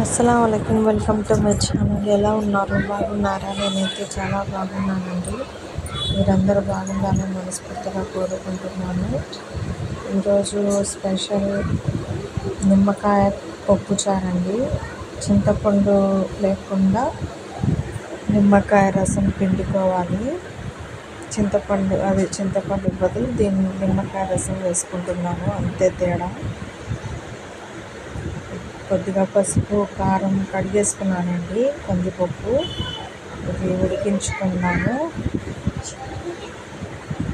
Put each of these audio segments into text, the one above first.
అస్సలాముఅలైకుం, welcome to my channel. ఎలా ఉన్నారు? బాగున్నారా? నేనైతే చాలా బాగున్నానండి. మీరందరూ బాగుండాలని మనస్ఫూర్తిగా కోరుకుంటున్నాను. ఈరోజు స్పెషల్ నిమ్మకాయ పప్పుచారండి. చింతపండు లేకుండా నిమ్మకాయ రసం పిండుకోవాలి. చింతపండు బదులు దీన్ని నిమ్మకాయ రసం వేసుకుంటున్నాను, అంతే తేడా. కొద్దిగా పసుపు, కారం కడిగేసుకున్నానండి. కందిపప్పు ఇది ఉడికించుకున్నాను.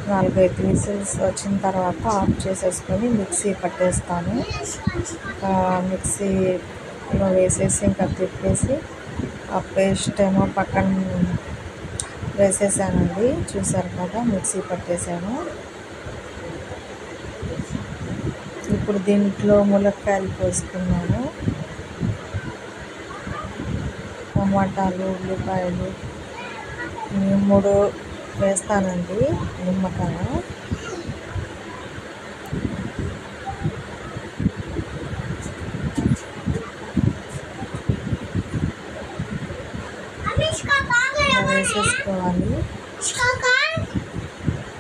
4-5 విజిల్స్ వచ్చిన తర్వాత ఆఫ్ చేసేసుకొని మిక్సీ పట్టేస్తాను. మిక్సీలో వేసేసి ఇంకా తిప్పేసి ఆ పేస్ట్ ఏమో పక్కన వేసేసానండి. చూసారు కదా, మిక్సీ పట్టేసాను. ఇప్పుడు దీంట్లో ములక్కాయలు పోసుకున్నాను. టమాటాలు, ఉల్లిపాయలు 3 వేస్తానండి. నిమ్మకాయ వేసేసుకోవాలి.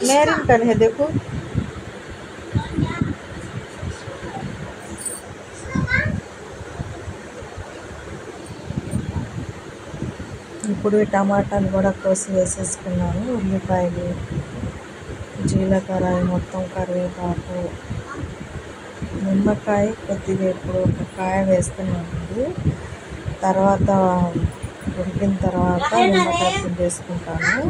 मेहरून कर है देखो. ఇప్పుడు టమాటాలు కూడా కోసి వేసేసుకున్నాను. ఉల్లిపాయలు, జీలకర్ర, మొత్తం కరివేపాకు, నిమ్మకాయ కొద్దిగా ఇప్పుడు ఒక కాయ వేస్తున్నానండి. తర్వాత ఉడికిన తర్వాత నిమ్మకాయ పిండేసుకుంటాను.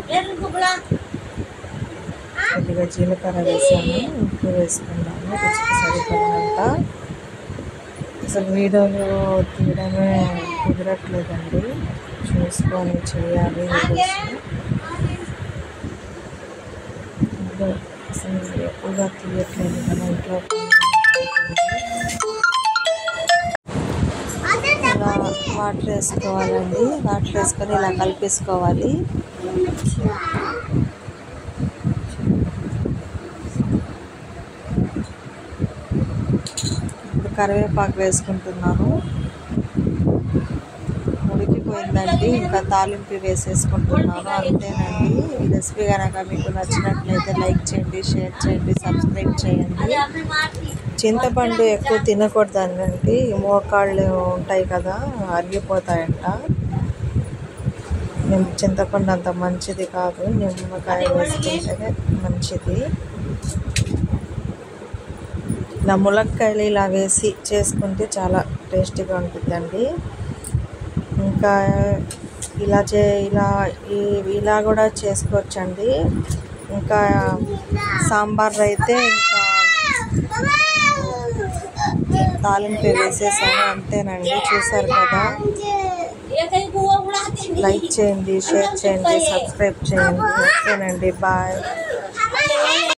కొద్దిగా జీలకర్ర వేసాను, ఉప్పు వేసుకున్నాను రుచికి సరిపడినంత. అసలు వీడియోలు తీయడమే కుదరట్లేదండి, చూసుకొని చేయాలి. అసలు ఎక్కువగా తీయట్లేదు కదా ఇంట్లో. ఇలా వాటర్ వేసుకోవాలండి. వాటర్ వేసుకొని ఇలా కలిపేసుకోవాలి. కరివేపాకు వేసుకుంటున్నాను. ఉడికిపోయిందండి, ఇంకా తాలింపు వేసేసుకుంటున్నాను, అంతేనండి. ఈ రెసిపీ కనుక మీకు నచ్చినట్లయితే లైక్ చేయండి, షేర్ చేయండి, సబ్స్క్రైబ్ చేయండి. చింతపండు ఎక్కువ తినకూడదండి, మోకాళ్ళు ఉంటాయి కదా, అరిగిపోతాయంట. చింతపండు అంత మంచిది కాదు, నిమ్మకాయ వేసుకుంటేనే మంచిది. ఇలా ములక్కాయలు ఇలా వేసి చేసుకుంటే చాలా టేస్టీగా ఉంటుందండి. ఇంకా ఇలా కూడా చేసుకోవచ్చండి. ఇంకా సాంబార్ అయితే ఇంకా తాలింపు వేసేసాను, అంతేనండి. చూసారు కదా, లైక్ చేయండి, షేర్ చేయండి, సబ్స్క్రైబ్ చేయండి. ఓకేనండి, బాయ్.